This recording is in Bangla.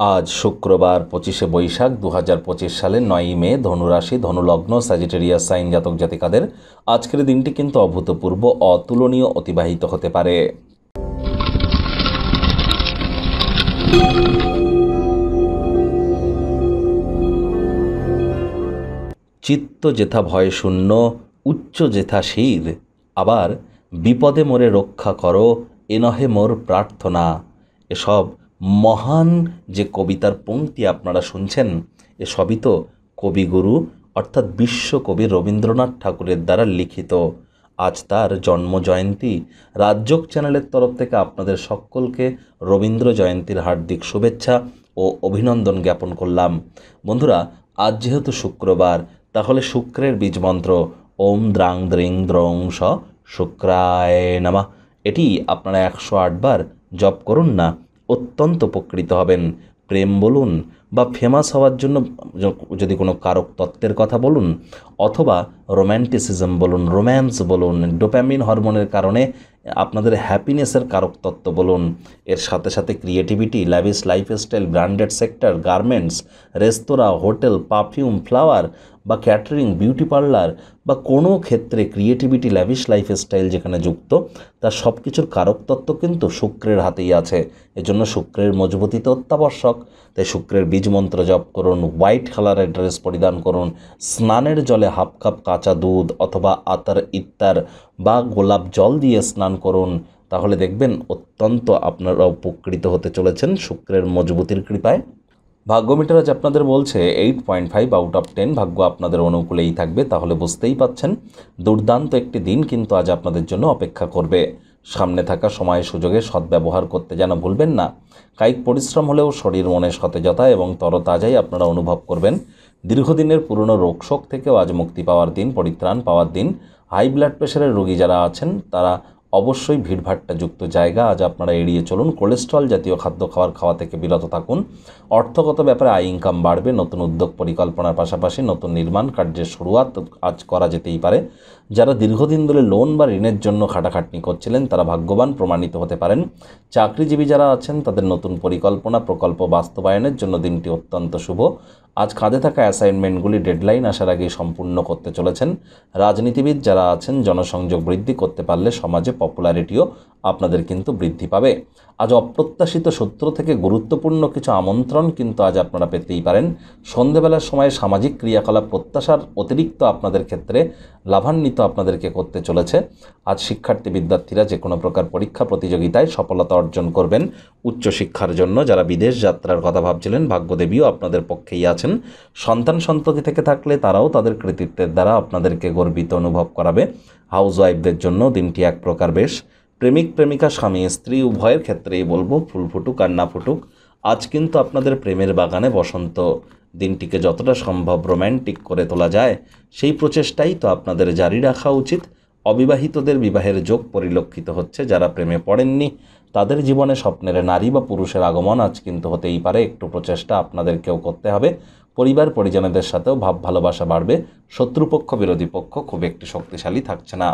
আজ শুক্রবার 25শে বৈশাখ 2025 সালের 9ই মে, ধনুরাশি, ধনুলগ্ন, স্যাজিটেরিয়াস সাইন জাতক জাতিকাদের আজকের দিনটি কিন্তু অভূতপূর্ব, অতুলনীয় অতিবাহিত হতে পারে। চিত্ত যেথা ভয় শূন্য, উচ্চ যেথা শির, আবার বিপদে মোরে রক্ষা করো, এ নহে মোর প্রার্থনা। এসব মহান যে কবিতার পংক্তি আপনারা শুনছেন, এসবই তো কবিগুরু অর্থাৎ বিশ্বকবি রবীন্দ্রনাথ ঠাকুরের দ্বারা লিখিত। আজ তার জন্মজয়ন্তী। রাজযোগ চ্যানেলের তরফ থেকে আপনাদের সকলকে রবীন্দ্র জয়ন্তীর হার্দিক শুভেচ্ছা ও অভিনন্দন জ্ঞাপন করলাম। বন্ধুরা, আজ যেহেতু শুক্রবার, তাহলে শুক্রের বীজমন্ত্র ওম দ্রাং দ্রিং দ্রং স শুক্রায় নমঃ, এটি আপনারা 108 বার জপ করুন না, অত্যন্ত উপকৃত হবেন। প্রেম বলুন বা ফেমাস হওয়ার জন্য যদি কোনো কারক তত্ত্বের কথা বলুন, অথবা রোম্যান্টিসিজম বলুন, রোম্যান্স বলুন, ডোপামিন হরমোনের কারণে আপনাদের হ্যাপিনেসের কারক তত্ত্ব বলুন, এর সাথে সাথে creativity, lavish lifestyle, branded sector, garments, restaurant, hotel, perfume, flower বা ক্যাটারিং, বিউটি পার্লার বা কোনো ক্ষেত্রে ক্রিয়েটিভিটি, ল্যাভিশ লাইফস্টাইল যেখানে যুক্ত, তার সব কিছুর কারক তত্ত্ব কিন্তু শুক্রের হাতেই আছে। এজন্য শুক্রের মজবুতি তো অত্যাবশ্যক। তাই শুক্রের বীজ মন্ত্র জপ করুন, হোয়াইট কালারের ড্রেস পরিধান করুন, স্নানের জলে হাফ কাপ কাঁচা দুধ অথবা আতর ইত্তার বা গোলাপ জল দিয়ে স্নান করুন, তাহলে দেখবেন অত্যন্ত আপনারা উপকৃত হতে চলেছেন শুক্রের মজবুতির কৃপায়। ভাগ্য মিটার আজ আপনাদের বলছে 8.5 আউট অফ 10, ভাগ্য আপনাদের অনুকূলেই থাকবে। তাহলে বুঝতেই পাচ্ছেন দুর্দান্ত একটি দিন কিন্তু আজ আপনাদের জন্য অপেক্ষা করবে। সামনে থাকা সময় সুযোগে সদ্ব্যবহার করতে যেন ভুলবেন না। কায়িক পরিশ্রম হলেও শরীর মনে সতেজতা এবং তরতাজাই আপনারা অনুভব করবেন। দীর্ঘদিনের পুরনো রোগশোক থেকেও আজ মুক্তি পাওয়ার দিন, পরিত্রাণ পাওয়ার দিন। হাই ব্লাড প্রেশারের রোগী যারা আছেন তারা অবশ্যই ভিড়ভাট্টা যুক্ত জায়গা আজ আপনারা এড়িয়ে চলুন। কোলেস্ট্রল জাতীয় খাদ্য খাওয়া থেকে বিরত থাকুন। অর্থগত ব্যাপারে আয় ইনকাম বাড়বে। নতুন উদ্যোগ পরিকল্পনার পাশাপাশি নতুন নির্মাণ কার্যের শুরুয়াত আজ করা যেতেই পারে। যারা দীর্ঘদিন ধরে লোন বা ঋণের জন্য খাটাখাটনি করছিলেন, তারা ভাগ্যবান প্রমাণিত হতে পারেন। চাকরিজীবী যারা আছেন তাদের নতুন পরিকল্পনা প্রকল্প বাস্তবায়নের জন্য দিনটি অত্যন্ত শুভ। আজ কাঁধে থাকা অ্যাসাইনমেন্টগুলি ডেডলাইন আসার আগেই সম্পূর্ণ করতে চলেছেন। রাজনীতিবিদ যারা আছেন জনসংযোগ বৃদ্ধি করতে পারলে সমাজে পপুলারিটিও আপনাদের কিন্তু বৃদ্ধি পাবে। আজ অপ্রত্যাশিত সূত্র থেকে গুরুত্বপূর্ণ কিছু আমন্ত্রণ কিন্তু আজ আপনারা পেতেই পারেন। সন্ধেবেলার সময় সামাজিক ক্রিয়াকলাপ প্রত্যাশার অতিরিক্ত আপনাদের ক্ষেত্রে লাভান্বিত আপনাদেরকে করতে চলেছে। আজ শিক্ষার্থী বিদ্যার্থীরা যে কোনো প্রকার পরীক্ষা প্রতিযোগিতায় সফলতা অর্জন করবেন। উচ্চশিক্ষার জন্য যারা বিদেশ যাত্রার কথা ভাবছিলেন, ভাগ্যদেবীও আপনাদের পক্ষেই আছেন। সন্তান সন্ততি থেকে থাকলে তারাও তাদের কৃতিত্বের দ্বারা আপনাদেরকে গর্বিত অনুভব করাবে। হাউসওয়াইফদের জন্য দিনটি এক প্রকার বেশ। প্রেমিক প্রেমিকা, স্বামী স্ত্রী উভয়ের ক্ষেত্রেই বলবো, ফুল ফুটুক আর না ফুটুক, আজ কিন্তু আপনাদের প্রেমের বাগানে বসন্ত। দিনটিকে যতটা সম্ভব রোম্যান্টিক করে তোলা যায় সেই প্রচেষ্টাই তো আপনাদের জারি রাখা উচিত। অবিবাহিতদের বিবাহের যোগ পরিলক্ষিত হচ্ছে। যারা প্রেমে পড়েননি তাদের জীবনে স্বপ্নের নারী বা পুরুষের আগমন আজ কিন্তু হতেই পারে। একটু প্রচেষ্টা আপনাদেরকেও করতে হবে। পরিবার পরিজনদের সাথেও ভাব ভালোবাসা বাড়বে। শত্রুপক্ষ বিরোধী পক্ষ খুব একটি শক্তিশালী থাকছে না।